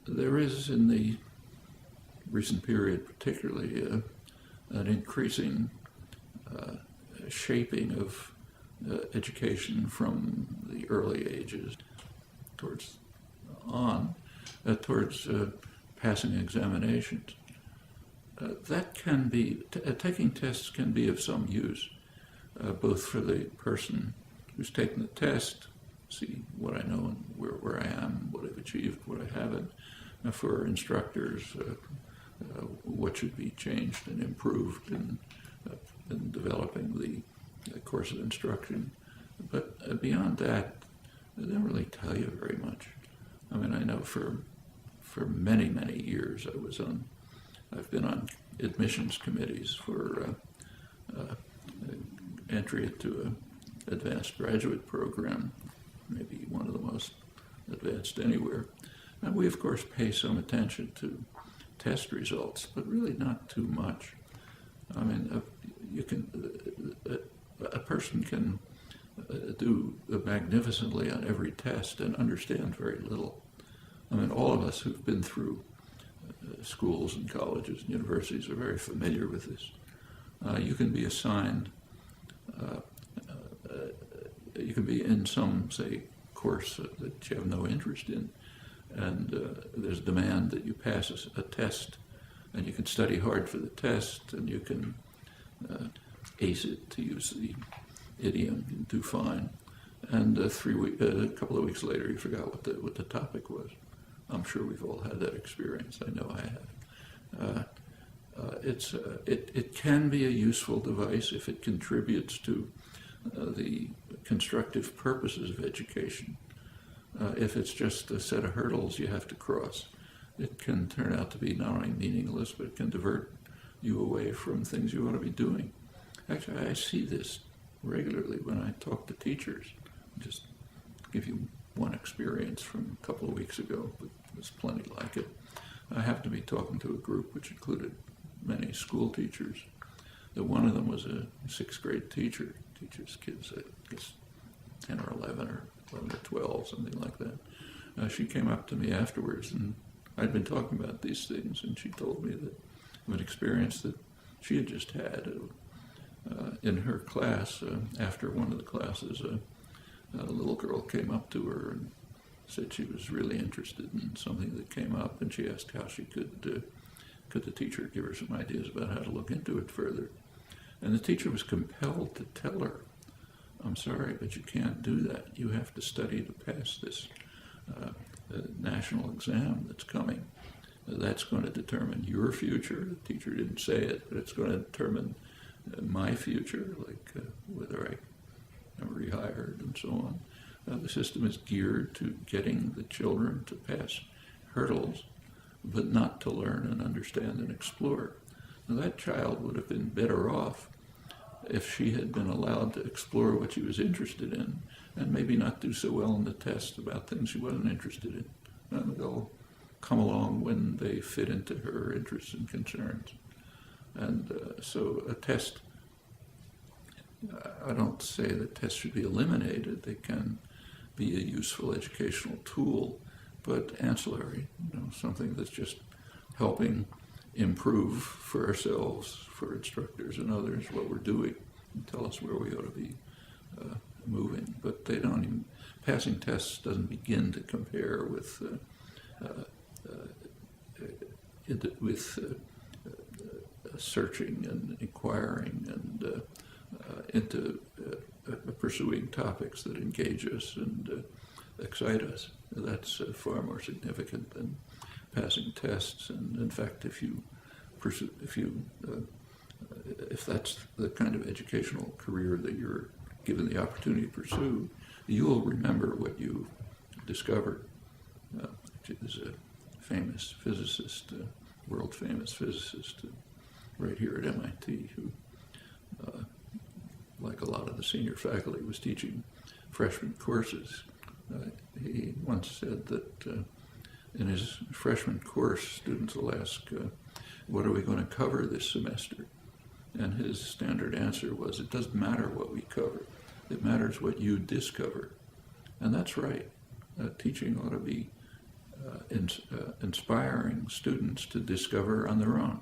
There is, in the recent period particularly, an increasing shaping of education from the early ages towards passing examinations. That can be, taking tests can be of some use, both for the person who's taken the test, see what I know and where I am, what I've achieved, what I haven't, for instructors, what should be changed and improved in developing the course of instruction. But beyond that, they don't really tell you very much. I mean, I know for many, many years I've been on admissions committees for entry into an advanced graduate program, maybe one of the most advanced anywhere. And we, of course, pay some attention to test results, but really not too much. I mean, a person can do magnificently on every test and understand very little. I mean, all of us who've been through schools and colleges and universities are very familiar with this. You can be assigned, you can be in some, say, course that you have no interest in, and there's a demand that you pass a test, and you can study hard for the test, and you can ace it, to use the idiom, and do fine. And a couple of weeks later, you forgot what the topic was. I'm sure we've all had that experience. I know I have. It can be a useful device if it contributes to the constructive purposes of education. If it's just a set of hurdles you have to cross, it can turn out to be not only meaningless, but it can divert you away from things you ought to be doing. Actually, I see this regularly when I talk to teachers. Just give you one experience from a couple of weeks ago, but there's plenty like it. I happened to be talking to a group which included many school teachers. One of them was a sixth grade teacher, teaches kids, I guess, 10 or 11 or 12, something like that. She came up to me afterwards, and I'd been talking about these things, and she told me that of an experience that she had just had in her class. After one of the classes, a little girl came up to her and said she was really interested in something that came up, and she asked how she could the teacher give her some ideas about how to look into it further. And the teacher was compelled to tell her, I'm sorry, but you can't do that. You have to study to pass this national exam that's coming. That's going to determine your future. The teacher didn't say it, but it's going to determine my future, like whether I am rehired and so on. The system is geared to getting the children to pass hurdles, but not to learn and understand and explore. Now, that child would have been better off if she had been allowed to explore what she was interested in, and maybe not do so well in the test about things she wasn't interested in. And they'll come along when they fit into her interests and concerns. And so a test, I don't say that tests should be eliminated. They can be a useful educational tool, but ancillary, something that's just helping improve for ourselves, for instructors and others, what we're doing, and tell us where we ought to be moving. But they don't even, passing tests doesn't begin to compare with searching and inquiring and into pursuing topics that engage us and excite us. That's far more significant than passing tests. And in fact, if that's the kind of educational career that you're given the opportunity to pursue, you'll remember what you discovered. There's a famous physicist, world famous physicist, right here at MIT, who, like a lot of the senior faculty, was teaching freshman courses. He once said that in his freshman course, students will ask, what are we going to cover this semester? And his standard answer was, it doesn't matter what we cover. It matters what you discover. And that's right. Teaching ought to be inspiring students to discover on their own,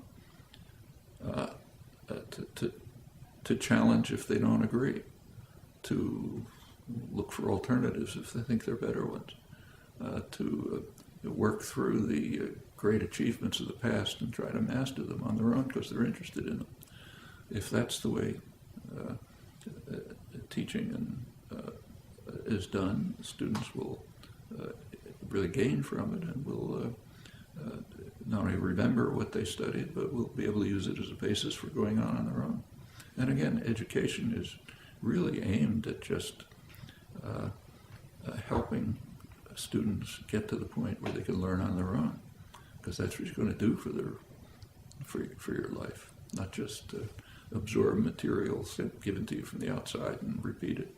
to challenge if they don't agree, to look for alternatives if they think they're better ones, to work through the great achievements of the past and try to master them on their own because they're interested in them. If that's the way teaching is done, students will really gain from it and will not only remember what they studied, but will be able to use it as a basis for going on their own. And again, education is really aimed at just helping students get to the point where they can learn on their own, because that's what you're going to do for your life, not just absorb materials given to you from the outside and repeat it.